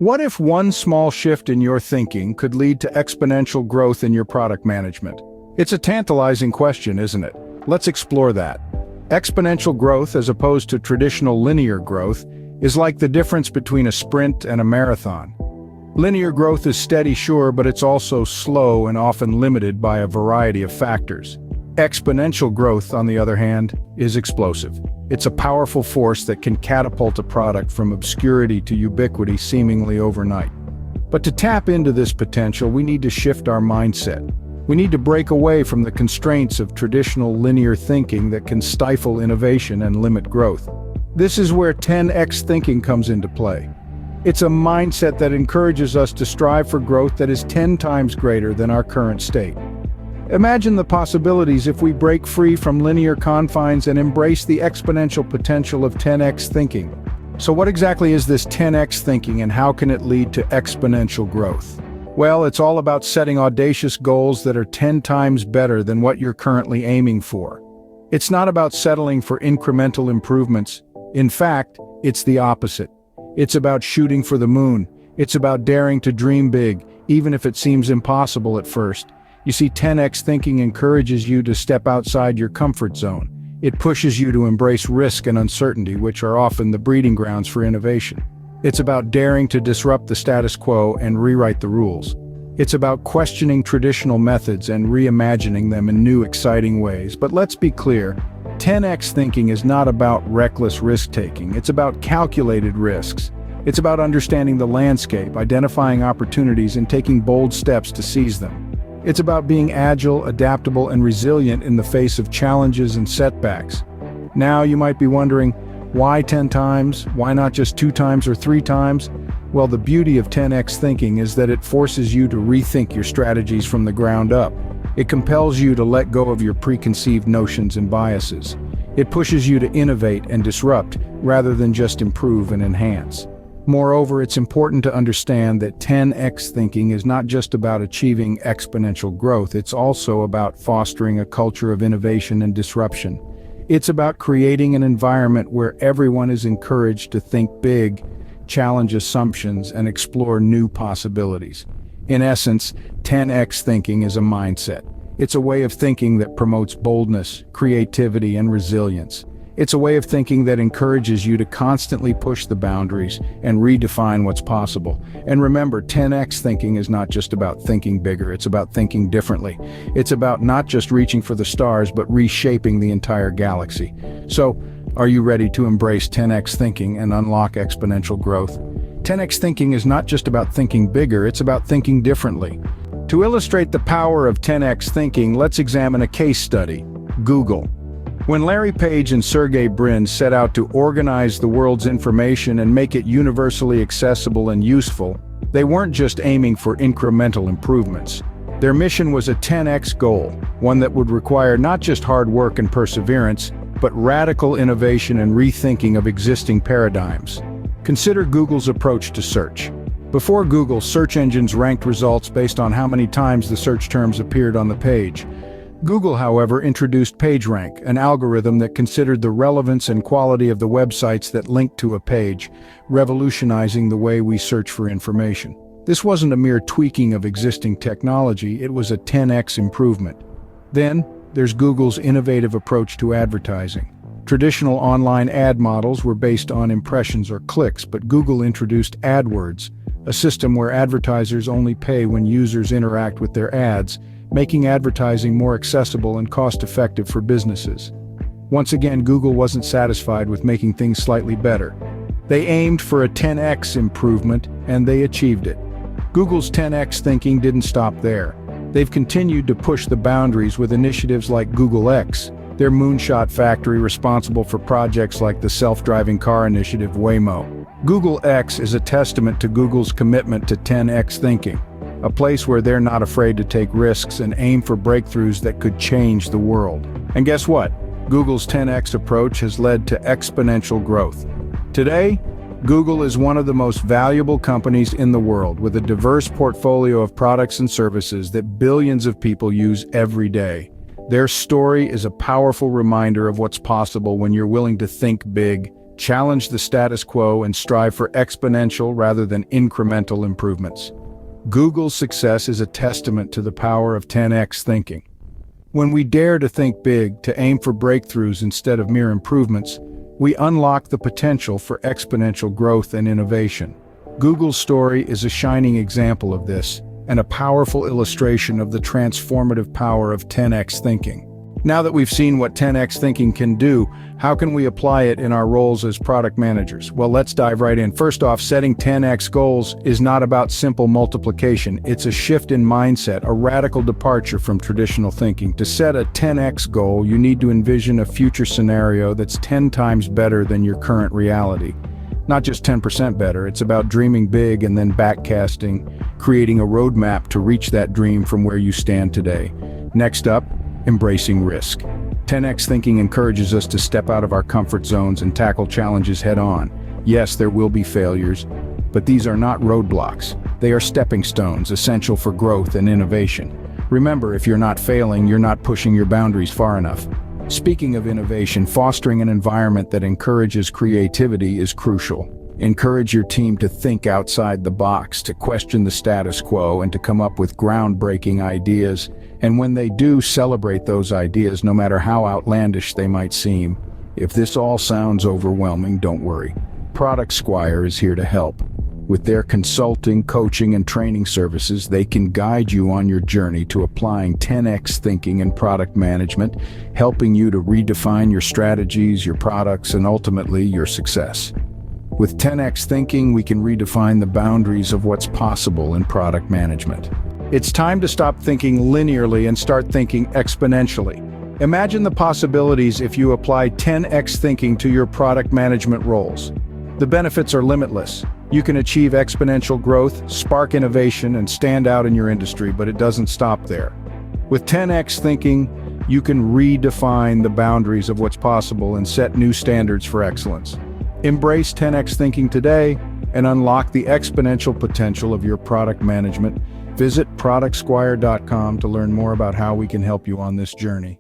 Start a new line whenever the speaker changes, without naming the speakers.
What if one small shift in your thinking could lead to exponential growth in your product management? It's a tantalizing question, isn't it? Let's explore that. Exponential growth, as opposed to traditional linear growth, is like the difference between a sprint and a marathon. Linear growth is steady, sure, but it's also slow and often limited by a variety of factors. Exponential growth, on the other hand, is explosive. It's a powerful force that can catapult a product from obscurity to ubiquity seemingly overnight. But to tap into this potential, we need to shift our mindset. We need to break away from the constraints of traditional linear thinking that can stifle innovation and limit growth. This is where 10x thinking comes into play. It's a mindset that encourages us to strive for growth that is 10 times greater than our current state. Imagine the possibilities if we break free from linear confines and embrace the exponential potential of 10x thinking. So what exactly is this 10x thinking, and how can it lead to exponential growth? Well, it's all about setting audacious goals that are 10 times better than what you're currently aiming for. It's not about settling for incremental improvements. In fact, it's the opposite. It's about shooting for the moon. It's about daring to dream big, even if it seems impossible at first. You see, 10x thinking encourages you to step outside your comfort zone. It pushes you to embrace risk and uncertainty, which are often the breeding grounds for innovation. It's about daring to disrupt the status quo and rewrite the rules. It's about questioning traditional methods and reimagining them in new, exciting ways. But let's be clear, 10x thinking is not about reckless risk-taking. It's about calculated risks. It's about understanding the landscape, identifying opportunities, and taking bold steps to seize them. It's about being agile, adaptable, and resilient in the face of challenges and setbacks. Now you might be wondering, why 10 times? Why not just 2 times or 3 times? Well, the beauty of 10x thinking is that it forces you to rethink your strategies from the ground up. It compels you to let go of your preconceived notions and biases. It pushes you to innovate and disrupt rather than just improve and enhance. Moreover, it's important to understand that 10x thinking is not just about achieving exponential growth, it's also about fostering a culture of innovation and disruption. It's about creating an environment where everyone is encouraged to think big, challenge assumptions, and explore new possibilities. In essence, 10x thinking is a mindset. It's a way of thinking that promotes boldness, creativity, and resilience. It's a way of thinking that encourages you to constantly push the boundaries and redefine what's possible. And remember, 10x thinking is not just about thinking bigger, it's about thinking differently. It's about not just reaching for the stars, but reshaping the entire galaxy. So, are you ready to embrace 10x thinking and unlock exponential growth? 10x thinking is not just about thinking bigger, it's about thinking differently. To illustrate the power of 10x thinking, let's examine a case study: Google. When Larry Page and Sergey Brin set out to organize the world's information and make it universally accessible and useful, they weren't just aiming for incremental improvements. Their mission was a 10x goal, one that would require not just hard work and perseverance, but radical innovation and rethinking of existing paradigms. Consider Google's approach to search. Before Google, search engines ranked results based on how many times the search terms appeared on the page. Google, however, introduced PageRank, an algorithm that considered the relevance and quality of the websites that linked to a page, revolutionizing the way we search for information. This wasn't a mere tweaking of existing technology, it was a 10x improvement. Then, there's Google's innovative approach to advertising. Traditional online ad models were based on impressions or clicks, but Google introduced AdWords, a system where advertisers only pay when users interact with their ads, making advertising more accessible and cost-effective for businesses. Once again, Google wasn't satisfied with making things slightly better. They aimed for a 10x improvement, and they achieved it. Google's 10x thinking didn't stop there. They've continued to push the boundaries with initiatives like Google X, their moonshot factory responsible for projects like the self-driving car initiative Waymo. Google X is a testament to Google's commitment to 10x thinking, a place where they're not afraid to take risks and aim for breakthroughs that could change the world. And guess what? Google's 10x approach has led to exponential growth. Today, Google is one of the most valuable companies in the world, with a diverse portfolio of products and services that billions of people use every day. Their story is a powerful reminder of what's possible when you're willing to think big, Challenge the status quo and strive for exponential rather than incremental improvements. Google's success is a testament to the power of 10x thinking. When we dare to think big, to aim for breakthroughs instead of mere improvements, we unlock the potential for exponential growth and innovation. Google's story is a shining example of this, and a powerful illustration of the transformative power of 10x thinking. Now that we've seen what 10x thinking can do, how can we apply it in our roles as product managers? Well, let's dive right in. First off, setting 10x goals is not about simple multiplication. It's a shift in mindset, a radical departure from traditional thinking. To set a 10x goal, you need to envision a future scenario that's 10 times better than your current reality. Not just 10% better, it's about dreaming big and then backcasting, creating a roadmap to reach that dream from where you stand today. Next up, embracing risk. 10x thinking encourages us to step out of our comfort zones and tackle challenges head-on. Yes, there will be failures, but these are not roadblocks. They are stepping stones essential for growth and innovation. Remember, if you're not failing, you're not pushing your boundaries far enough. Speaking of innovation, fostering an environment that encourages creativity is crucial. Encourage your team to think outside the box, to question the status quo, and to come up with groundbreaking ideas. And when they do, celebrate those ideas, no matter how outlandish they might seem. If this all sounds overwhelming, don't worry. Product Squire is here to help. With their consulting, coaching, and training services, they can guide you on your journey to applying 10x thinking in product management, helping you to redefine your strategies, your products, and ultimately your success. With 10x thinking, we can redefine the boundaries of what's possible in product management. It's time to stop thinking linearly and start thinking exponentially. Imagine the possibilities if you apply 10x thinking to your product management roles. The benefits are limitless. You can achieve exponential growth, spark innovation, and stand out in your industry, but it doesn't stop there. With 10x thinking, you can redefine the boundaries of what's possible and set new standards for excellence. Embrace 10x thinking today and unlock the exponential potential of your product management. Visit productsquire.com to learn more about how we can help you on this journey.